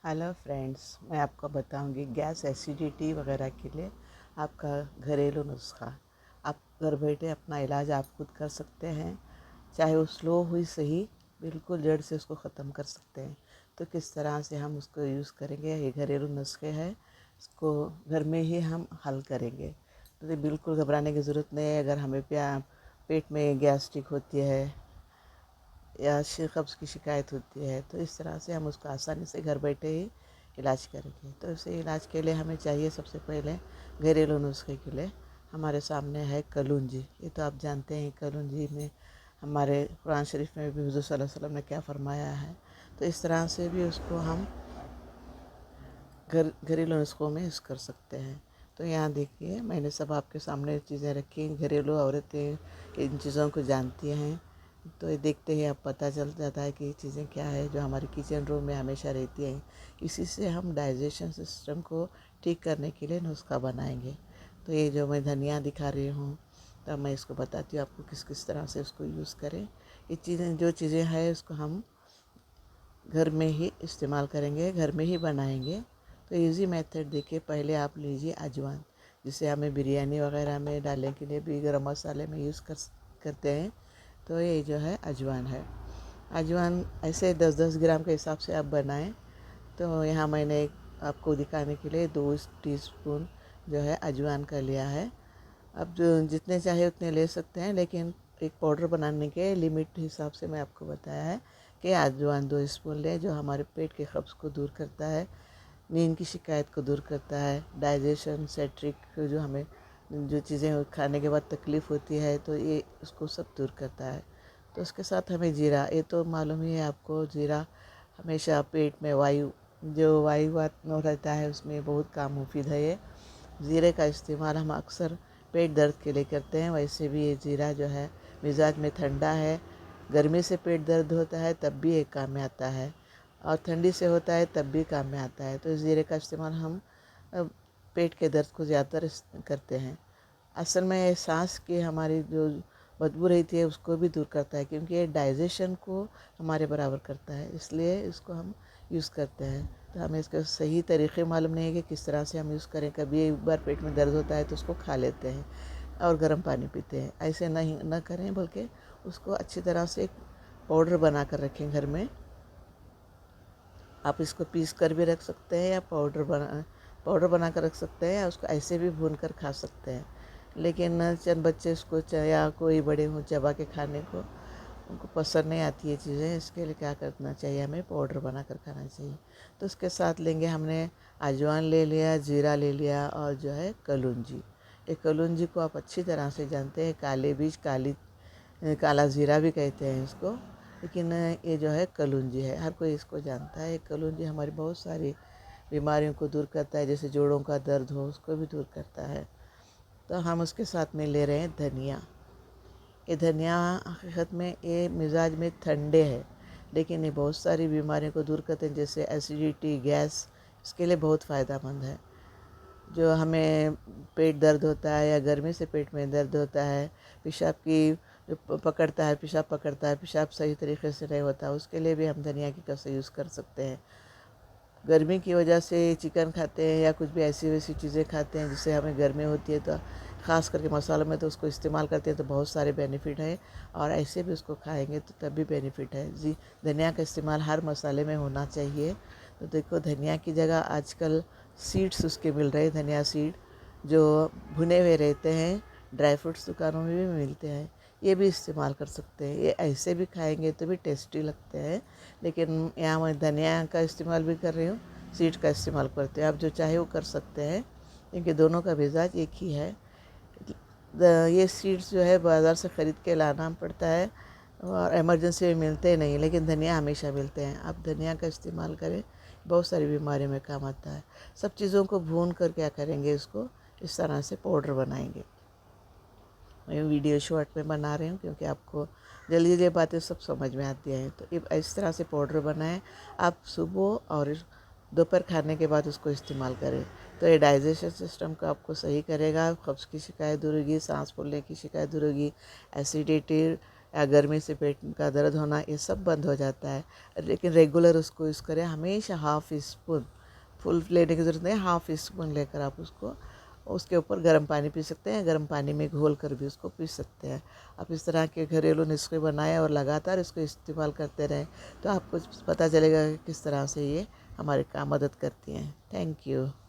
Hello friends, मैं आपको बताऊंगी गैस एसिडिटी वगैरह के लिए आपका घरेलू नुस्खा। आप घर बैठे अपना इलाज आप खुद कर सकते हैं, चाहे वो स्लो हुई सही, बिल्कुल जड़ से उसको ख़त्म कर सकते हैं। तो किस तरह से हम उसको यूज़ करेंगे, ये घरेलू नुस्खे हैं, इसको घर में ही हम हल करेंगे। तो ये बिल्कुल घबराने की ज़रूरत नहीं है। अगर हमें पेट में गैस्ट्रिक होती है या कब्ज़ की शिकायत होती है, तो इस तरह से हम उसको आसानी से घर बैठे ही इलाज करेंगे। तो इसे इलाज के लिए हमें चाहिए, सबसे पहले घरेलू नुस्खे के लिए हमारे सामने है कलौंजी। ये तो आप जानते हैं, कलौंजी में हमारे कुरान शरीफ में भी हुज़ूर सल्लल्लाहु अलैहि वसल्लम ने क्या फरमाया है। तो इस तरह से भी उसको हम घरेलू नुस्खों में यूज़ कर सकते हैं। तो यहाँ देखिए, मैंने सब आपके सामने चीज़ें रखी। घरेलू औरतें इन चीज़ों को जानती हैं, तो ये देखते ही अब पता चल जाता है कि ये चीज़ें क्या है जो हमारे किचन रूम में हमेशा रहती हैं। इसी से हम डाइजेशन सिस्टम को ठीक करने के लिए नुस्खा बनाएंगे। तो ये जो मैं धनिया दिखा रही हूँ, तो मैं इसको बताती हूँ आपको किस किस तरह से उसको यूज़ करें। ये चीज़ें जो चीज़ें हैं उसको हम घर में ही इस्तेमाल करेंगे, घर में ही बनाएंगे। तो इजी मेथड देखिए, पहले आप लीजिए अजवाइन, जिसे हमें बिरयानी वगैरह में डालने के लिए भी गरम मसाले में यूज़ करते हैं। तो ये जो है अजवाइन है। अजवाइन ऐसे 10-10 ग्राम के हिसाब से आप बनाएं। तो यहाँ मैंने आपको दिखाने के लिए 2 टीस्पून जो है अजवाइन का लिया है। अब जो जितने चाहे उतने ले सकते हैं, लेकिन एक पाउडर बनाने के लिमिट हिसाब से मैं आपको बताया है कि अजवाइन 2 स्पून लें, जो हमारे पेट के कब्ज़ को दूर करता है, नींद की शिकायत को दूर करता है, डाइजेशन सेट्रिक जो हमें जो चीज़ें खाने के बाद तकलीफ़ होती है, तो ये उसको सब दूर करता है। तो उसके साथ हमें जीरा, ये तो मालूम ही है आपको, जीरा हमेशा पेट में वायु रहता है, उसमें बहुत काम मुफीद है। ये ज़ीरे का इस्तेमाल हम अक्सर पेट दर्द के लिए करते हैं। वैसे भी ये ज़ीरा जो है मिजाज में ठंडा है, गर्मी से पेट दर्द होता है तब भी एक काम में आता है, और ठंडी से होता है तब भी काम में आता है। तो ज़ीरे का इस्तेमाल हम पेट के दर्द को ज़्यादातर करते हैं। असल में ये सांस की हमारी जो बदबू रहती है उसको भी दूर करता है, क्योंकि ये डाइजेशन को हमारे बराबर करता है, इसलिए इसको हम यूज़ करते हैं। तो हमें इसके सही तरीक़े मालूम नहीं है कि किस तरह से हम यूज़ करें। कभी एक बार पेट में दर्द होता है तो उसको खा लेते हैं और गर्म पानी पीते हैं, ऐसे नहीं न करें, बल्कि उसको अच्छी तरह से एक पाउडर बना कर रखें घर में। आप इसको पीस कर भी रख सकते हैं या पाउडर बना कर रख सकते हैं, या उसको ऐसे भी भून कर खा सकते हैं। लेकिन चंद बच्चे इसको या कोई बड़े हों चबा के खाने को उनको पसंद नहीं आती ये चीज़ें, इसके लिए क्या करना चाहिए, हमें पाउडर बना कर खाना चाहिए। तो उसके साथ लेंगे, हमने अजवाइन ले लिया, जीरा ले लिया, और जो है कलौंजी। ये कलौंजी को आप अच्छी तरह से जानते हैं, काले बीज काला ज़ीरा भी कहते हैं इसको, लेकिन ये जो है कलौंजी है, हर कोई इसको जानता है। कलौंजी हमारी बहुत सारी बीमारियों को दूर करता है, जैसे जोड़ों का दर्द हो उसको भी दूर करता है। तो हम उसके साथ में ले रहे हैं धनिया। ये धनिया हकीकत में ये मिजाज में ठंडे है, लेकिन ये बहुत सारी बीमारियों को दूर करते हैं, जैसे एसिडिटी, गैस, इसके लिए बहुत फ़ायदेमंद है। जो हमें पेट दर्द होता है या गर्मी से पेट में दर्द होता है, पेशाब की जो पेशाब पकड़ता है, पेशाब सही तरीके से नहीं होता, उसके लिए भी हम धनिया की कस यूज़ कर सकते हैं। गर्मी की वजह से चिकन खाते हैं या कुछ भी ऐसी वैसी चीज़ें खाते हैं जिससे हमें गर्मी होती है, तो ख़ास करके मसालों में तो उसको इस्तेमाल करते हैं, तो बहुत सारे बेनिफिट है, और ऐसे भी उसको खाएंगे तो तब भी बेनिफिट है जी। धनिया का इस्तेमाल हर मसाले में होना चाहिए। तो देखो, धनिया की जगह आजकल सीड्स उसके मिल रहे हैं, धनिया सीड जो भुने हुए रहते हैं, ड्राई फ्रूट्स दुकानों में भी मिलते हैं, ये भी इस्तेमाल कर सकते हैं। ये ऐसे भी खाएंगे तो भी टेस्टी लगते हैं, लेकिन यहाँ मैं धनिया का इस्तेमाल भी कर रही हूँ, सीड का इस्तेमाल करते हैं। आप जो चाहे वो कर सकते हैं, क्योंकि दोनों का मिजाज एक ही है। ये सीड्स जो है बाज़ार से ख़रीद के लाना पड़ता है, और इमरजेंसी में मिलते नहीं, लेकिन धनिया हमेशा मिलते हैं। आप धनिया का इस्तेमाल करें, बहुत सारी बीमारियों में काम आता है। सब चीज़ों को भून कर क्या करेंगे, इसको इस तरह से पाउडर बनाएंगे। मैं वीडियो शॉर्ट में बना रही हूँ, क्योंकि आपको जल्दी जल्दी बातें सब समझ में आती हैं। तो इस तरह से पाउडर बनाएं, आप सुबह और दोपहर खाने के बाद उसको इस्तेमाल करें, तो ये डाइजेशन सिस्टम को आपको सही करेगा, कब्ज़ की शिकायत दूर होगी, सांस फूलने की शिकायत दूर होगी, एसिडिटी या गर्मी से पेट का दर्द होना, ये सब बंद हो जाता है। लेकिन रेगुलर उसको यूज़ करें, हमेशा हाफ़ स्पून, फुल लेने की ज़रूरत नहीं है, हाफ़ स्पून लेकर आप उसको उसके ऊपर गर्म पानी पी सकते हैं। गर्म पानी में घोल कर भी उसको पी सकते हैं। आप इस तरह के घरेलू नुस्खे बनाएं और लगातार इसको इस्तेमाल करते रहें, तो आपको पता चलेगा कि किस तरह से ये हमारे काम मदद करती हैं। Thank you.